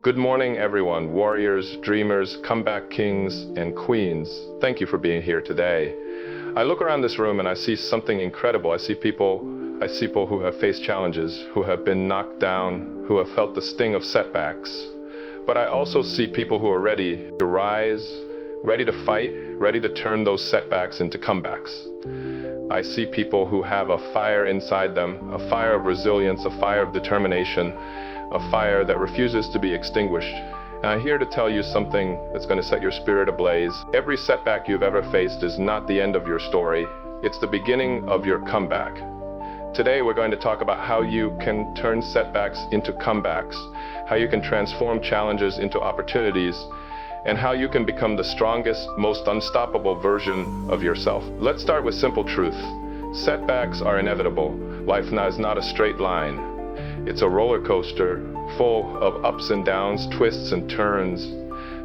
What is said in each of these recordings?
Good morning, everyone, warriors, dreamers, comeback kings, and queens. Thank you for being here today. I look around this room and I see something incredible. I see people who have faced challenges, who have been knocked down, who have felt the sting of setbacks. But I also see people who are ready to rise, ready to fight, ready to turn those setbacks into comebacks. I see people who have a fire inside them, a fire of resilience, a fire of determination, a fire that refuses to be extinguished. And I'm here to tell you something that's going to set your spirit ablaze. Every setback you've ever faced is not the end of your story. It's the beginning of your comeback. Today we're going to talk about how you can turn setbacks into comebacks, how you can transform challenges into opportunities, and how you can become the strongest, most unstoppable version of yourself. Let's start with simple truth. Setbacks are inevitable. Life is not a straight line. It's a roller coaster full of ups and downs, twists and turns.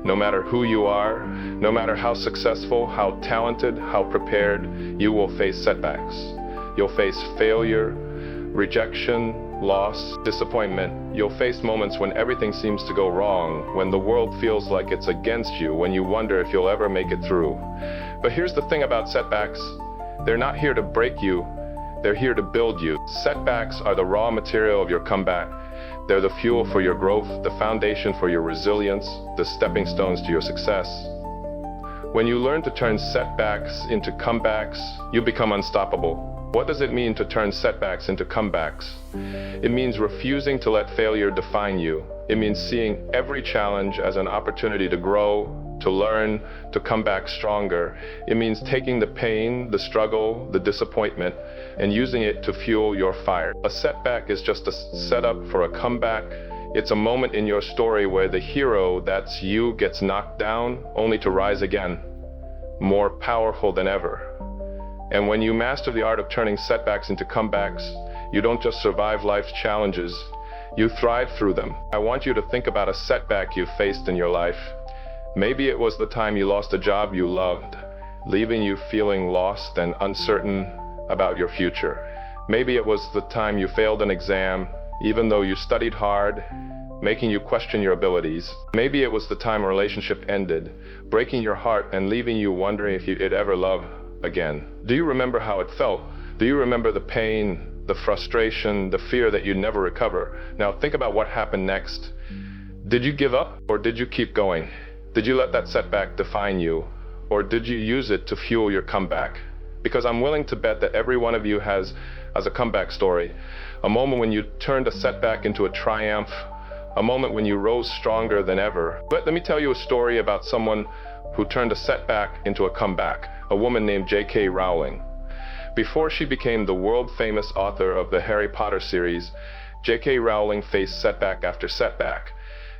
No matter who you are, no matter how successful, how talented, how prepared, you will face setbacks. You'll face failure, rejection, loss, disappointment. You'll face moments when everything seems to go wrong, when the world feels like it's against you, when you wonder if you'll ever make it through. But here's the thing about setbacks. They're not here to break you. They're here to build you. Setbacks are the raw material of your comeback. They're the fuel for your growth, the foundation for your resilience, the stepping stones to your success. When you learn to turn setbacks into comebacks, you become unstoppable. What does it mean to turn setbacks into comebacks? It means refusing to let failure define you. It means seeing every challenge as an opportunity to grow, to learn, to come back stronger. It means taking the pain, the struggle, the disappointment, and using it to fuel your fire. A setback is just a setup for a comeback. It's a moment in your story where the hero, that's you, gets knocked down only to rise again, more powerful than ever. And when you master the art of turning setbacks into comebacks, you don't just survive life's challenges, you thrive through them. I want you to think about a setback you faced in your life. Maybe it was the time you lost a job you loved, leaving you feeling lost and uncertain about your future. Maybe it was the time you failed an exam, even though you studied hard, making you question your abilities. Maybe it was the time a relationship ended, breaking your heart and leaving you wondering if you'd ever love again. Do you remember how it felt? Do you remember the pain, the frustration, the fear that you'd never recover? Now think about what happened next. Did you give up or did you keep going? Did you let that setback define you, or did you use it to fuel your comeback? Because I'm willing to bet that every one of you has a comeback story, a moment when you turned a setback into a triumph, a moment when you rose stronger than ever. But let me tell you a story about someone who turned a setback into a comeback, a woman named J.K. Rowling. Before she became the world-famous author of the Harry Potter series, J.K. Rowling faced setback after setback.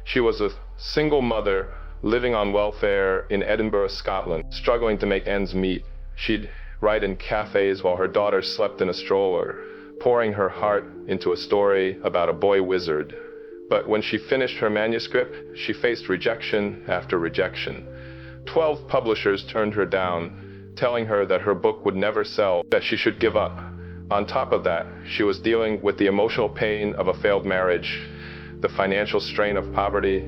She was a single mother living on welfare in Edinburgh, Scotland, struggling to make ends meet. She'd write in cafes while her daughter slept in a stroller, pouring her heart into a story about a boy wizard. But when she finished her manuscript, she faced rejection after rejection. 12 publishers turned her down, telling her that her book would never sell, that she should give up. On top of that, she was dealing with the emotional pain of a failed marriage, the financial strain of poverty,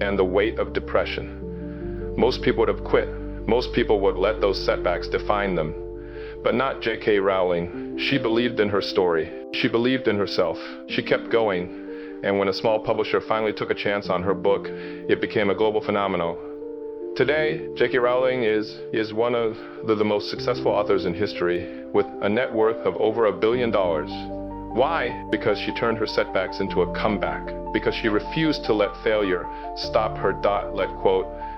and the weight of depression. Most people would have quit. Most people would let those setbacks define them. But not J.K. Rowling. She believed in her story. She believed in herself. She kept going. And when a small publisher finally took a chance on her book, it became a global phenomenon. Today, J.K. Rowling is one of the most successful authors in history, with a net worth of over $1 billion. Why? Because she turned her setbacks into a comeback. Because she refused to let failure stop her.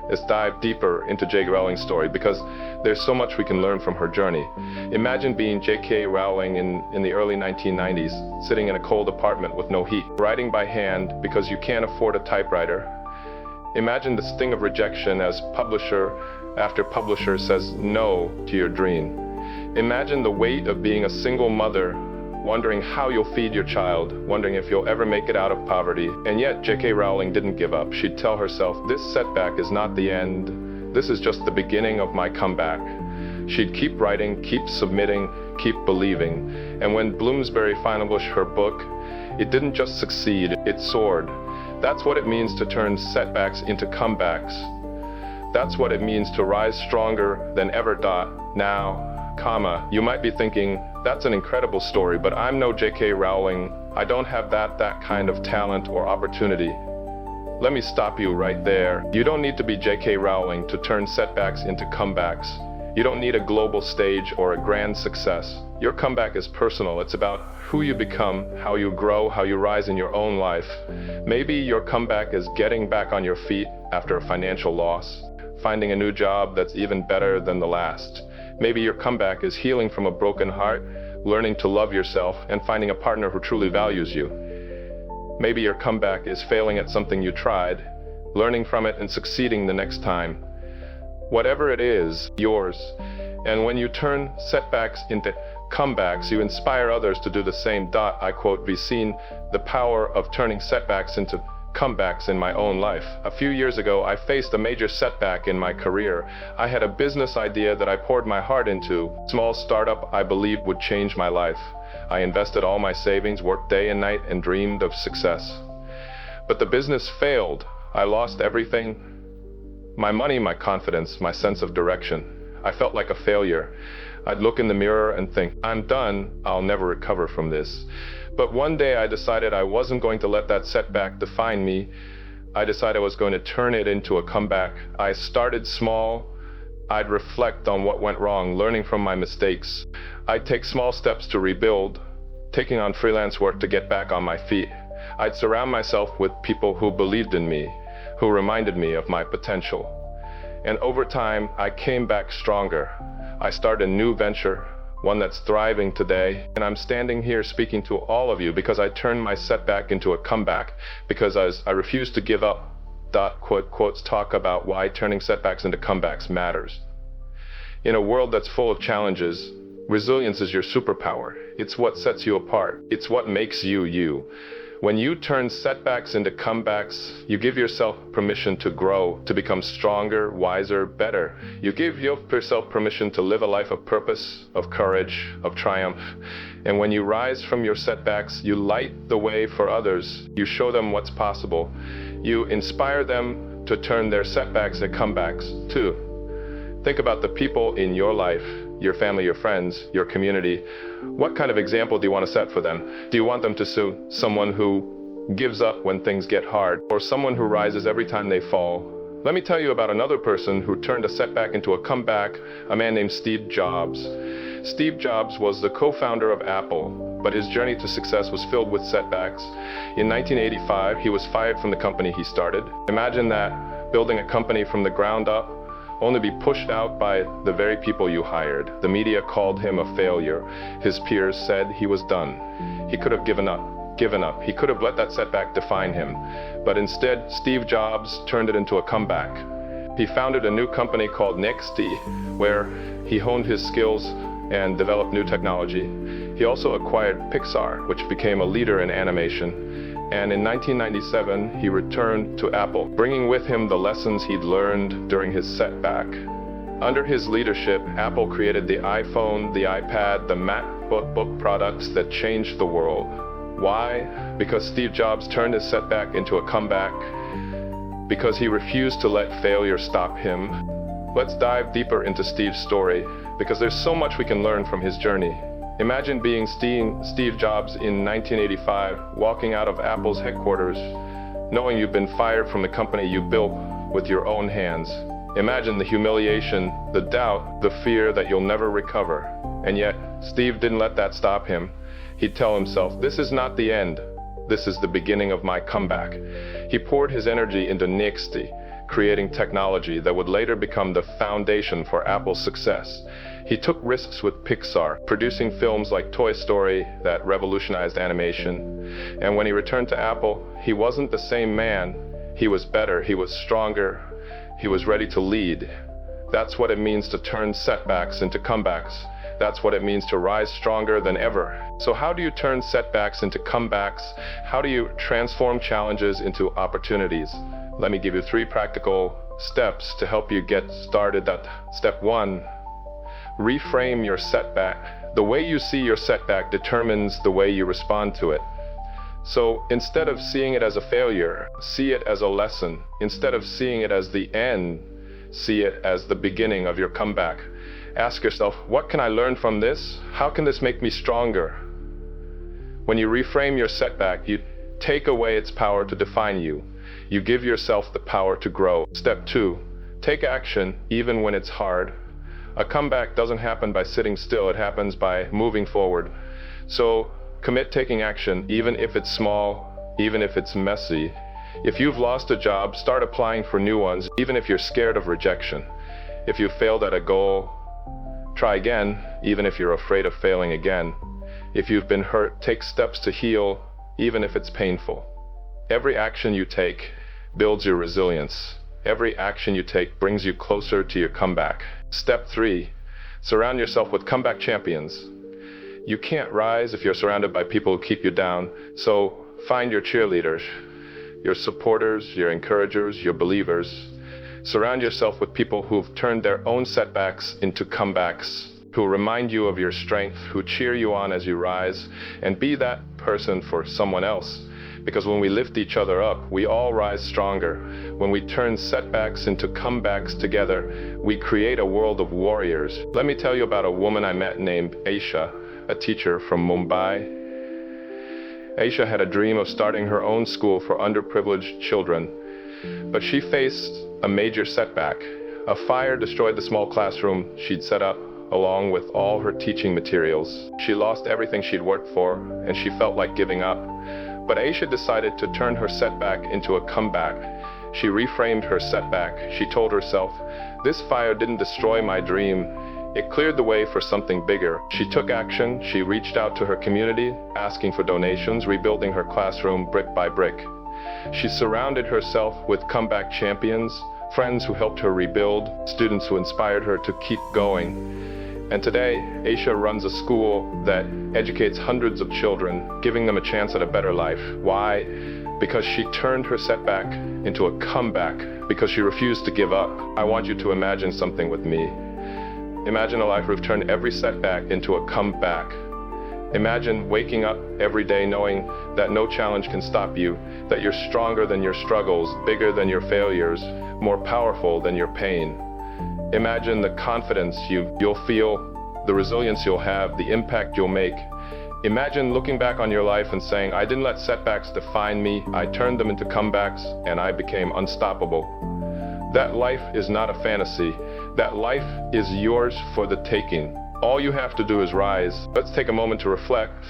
Let's dive deeper into J.K. Rowling's story, because there's so much we can learn from her journey. Imagine being J.K. Rowling in the early 1990s, sitting in a cold apartment with no heat, writing by hand because you can't afford a typewriter. Imagine the sting of rejection as publisher after publisher says no to your dream. Imagine the weight of being a single mother, wondering how you'll feed your child, wondering if you'll ever make it out of poverty. And yet, J.K. Rowling didn't give up. She'd tell herself, this setback is not the end. This is just the beginning of my comeback. She'd keep writing, keep submitting, keep believing. And when Bloomsbury finally published her book, it didn't just succeed, it soared. That's what it means to turn setbacks into comebacks. That's what it means to rise stronger than ever. Now, comma, you might be thinking, that's an incredible story, but I'm no J.K. Rowling. I don't have that kind of talent or opportunity. Let me stop you right there. You don't need to be J.K. Rowling to turn setbacks into comebacks. You don't need a global stage or a grand success. Your comeback is personal. It's about who you become, how you grow, how you rise in your own life. Maybe your comeback is getting back on your feet after a financial loss, finding a new job that's even better than the last. Maybe your comeback is healing from a broken heart, learning to love yourself, and finding a partner who truly values you. Maybe your comeback is failing at something you tried, learning from it and succeeding the next time. Whatever it is, yours. And when you turn setbacks into comebacks, you inspire others to do the same. I quote, "We've seen the power of turning setbacks into comebacks in my own life. A few years ago, I faced a major setback in my career. I had a business idea that I poured my heart into, small startup I believed would change my life. I invested all my savings, worked day and night, and dreamed of success. But the business failed. I lost everything. My money, my confidence, my sense of direction. I felt like a failure. I'd look in the mirror and think, I'm done, I'll never recover from this. But one day I decided I wasn't going to let that setback define me. I decided I was going to turn it into a comeback. I started small. I'd reflect on what went wrong, learning from my mistakes. I'd take small steps to rebuild, taking on freelance work to get back on my feet. I'd surround myself with people who believed in me, who reminded me of my potential. And over time, I came back stronger. I started a new venture, one that's thriving today, and I'm standing here speaking to all of you because I turned my setback into a comeback, because I refuse to give up. Quotes talk about why turning setbacks into comebacks matters. In a world that's full of challenges, resilience is your superpower. It's what sets you apart. It's what makes you you. When you turn setbacks into comebacks, you give yourself permission to grow, to become stronger, wiser, better. You give yourself permission to live a life of purpose, of courage, of triumph. And when you rise from your setbacks, you light the way for others. You show them what's possible. You inspire them to turn their setbacks into comebacks, too. Think about the people in your life, your family, your friends, your community. What kind of example do you want to set for them? Do you want them to see someone who gives up when things get hard, or someone who rises every time they fall? Let me tell you about another person who turned a setback into a comeback, a man named Steve Jobs. Steve Jobs was the co-founder of Apple, but his journey to success was filled with setbacks. In 1985, he was fired from the company he started. Imagine that, building a company from the ground up, only be pushed out by the very people you hired. The media called him a failure. His peers said he was done. He could have given up. He could have let that setback define him. But instead, Steve Jobs turned it into a comeback. He founded a new company called Nexty, where he honed his skills and developed new technology. He also acquired Pixar, which became a leader in animation. And in 1997, he returned to Apple, bringing with him the lessons he'd learned during his setback. Under his leadership, Apple created the iPhone, the iPad, the MacBook products that changed the world. Why? Because Steve Jobs turned his setback into a comeback. Because he refused to let failure stop him. Let's dive deeper into Steve's story, because there's so much we can learn from his journey. Imagine being Steve Jobs in 1985, walking out of Apple's headquarters, knowing you've been fired from the company you built with your own hands. Imagine the humiliation, the doubt, the fear that you'll never recover. And yet, Steve didn't let that stop him. He'd tell himself, this is not the end. This is the beginning of my comeback. He poured his energy into Nexty, creating technology that would later become the foundation for Apple's success. He took risks with Pixar, producing films like Toy Story that revolutionized animation. And when he returned to Apple, he wasn't the same man. He was better, he was stronger, he was ready to lead. That's what it means to turn setbacks into comebacks. That's what it means to rise stronger than ever. So how do you turn setbacks into comebacks? How do you transform challenges into opportunities? Let me give you 3 practical steps to help you get started. Step 1, reframe your setback. The way you see your setback determines the way you respond to it. So instead of seeing it as a failure, see it as a lesson. Instead of seeing it as the end, see it as the beginning of your comeback. Ask yourself, what can I learn from this? How can this make me stronger? When you reframe your setback, you take away its power to define you. You give yourself the power to grow. Step 2, take action even when it's hard. A comeback doesn't happen by sitting still, it happens by moving forward. So commit taking action, even if it's small, even if it's messy. If you've lost a job, start applying for new ones, even if you're scared of rejection. If you failed at a goal, try again, even if you're afraid of failing again. If you've been hurt, take steps to heal, even if it's painful. Every action you take builds your resilience. Every action you take brings you closer to your comeback. Step 3, surround yourself with comeback champions. You can't rise if you're surrounded by people who keep you down, so find your cheerleaders, your supporters, your encouragers, your believers. Surround yourself with people who've turned their own setbacks into comebacks, who remind you of your strength, who cheer you on as you rise, and be that person for someone else. Because when we lift each other up, we all rise stronger. When we turn setbacks into comebacks together, we create a world of warriors. Let me tell you about a woman I met named Aisha, a teacher from Mumbai. Aisha had a dream of starting her own school for underprivileged children, but she faced a major setback. A fire destroyed the small classroom she'd set up, along with all her teaching materials. She lost everything she'd worked for, and she felt like giving up. But Aisha decided to turn her setback into a comeback. She reframed her setback. She told herself, "This fire didn't destroy my dream. It cleared the way for something bigger." She took action. She reached out to her community, asking for donations, rebuilding her classroom brick by brick. She surrounded herself with comeback champions, friends who helped her rebuild, students who inspired her to keep going. And today, Aisha runs a school that educates hundreds of children, giving them a chance at a better life. Why? Because she turned her setback into a comeback, because she refused to give up. I want you to imagine something with me. Imagine a life where we've turned every setback into a comeback. Imagine waking up every day knowing that no challenge can stop you, that you're stronger than your struggles, bigger than your failures, more powerful than your pain. Imagine the confidence you'll feel, the resilience you'll have, the impact you'll make. Imagine looking back on your life and saying, I didn't let setbacks define me, I turned them into comebacks, and I became unstoppable. That life is not a fantasy. That life is yours for the taking. All you have to do is rise. Let's take a moment to reflect.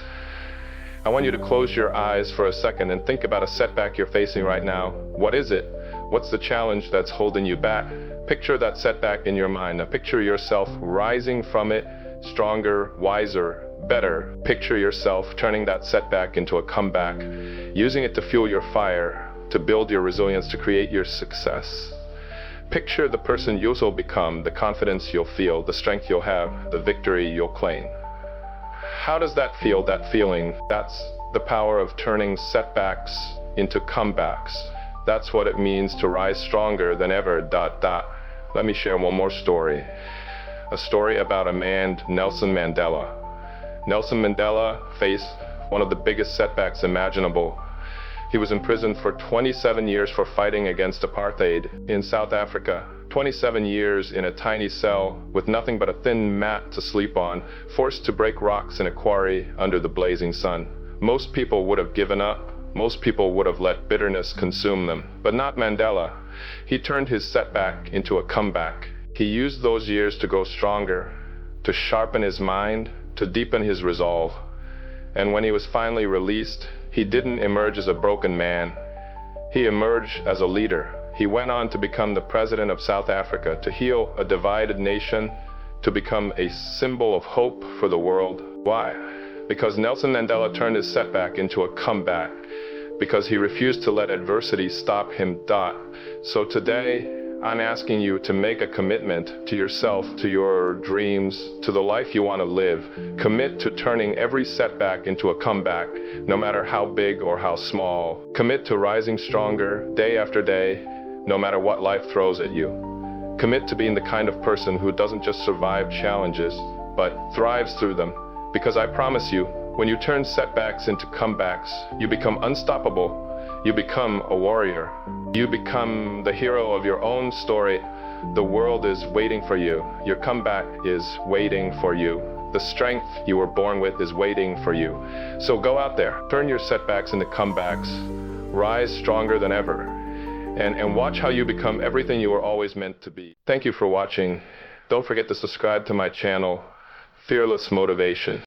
I want you to close your eyes for a second and think about a setback you're facing right now. What is it? What's the challenge that's holding you back? Picture that setback in your mind. Now picture yourself rising from it, stronger, wiser, better. Picture yourself turning that setback into a comeback, using it to fuel your fire, to build your resilience, to create your success. Picture the person you'll become, the confidence you'll feel, the strength you'll have, the victory you'll claim. How does that feel, that feeling? That's the power of turning setbacks into comebacks. That's what it means to rise stronger than ever, ... Let me share one more story. A story about a man, Nelson Mandela. Nelson Mandela faced one of the biggest setbacks imaginable. He was imprisoned for 27 years for fighting against apartheid in South Africa. 27 years in a tiny cell with nothing but a thin mat to sleep on, forced to break rocks in a quarry under the blazing sun. Most people would have given up. Most people would have let bitterness consume them, but not Mandela. He turned his setback into a comeback. He used those years to grow stronger, to sharpen his mind, to deepen his resolve. And when he was finally released, he didn't emerge as a broken man. He emerged as a leader. He went on to become the president of South Africa, to heal a divided nation, to become a symbol of hope for the world. Why? Because Nelson Mandela turned his setback into a comeback, because he refused to let adversity stop him. So today, I'm asking you to make a commitment to yourself, to your dreams, to the life you want to live. Commit to turning every setback into a comeback, no matter how big or how small. Commit to rising stronger day after day, no matter what life throws at you. Commit to being the kind of person who doesn't just survive challenges, but thrives through them. Because I promise you, When you turn setbacks into comebacks, you become unstoppable. You become a warrior. You become the hero of your own story. The world is waiting for you. Your comeback is waiting for you. The strength you were born with is waiting for you. So go out there, turn your setbacks into comebacks, rise stronger than ever, and watch how you become everything you were always meant to be. Thank you for watching. Don't forget to subscribe to my channel, Fearless Motivation.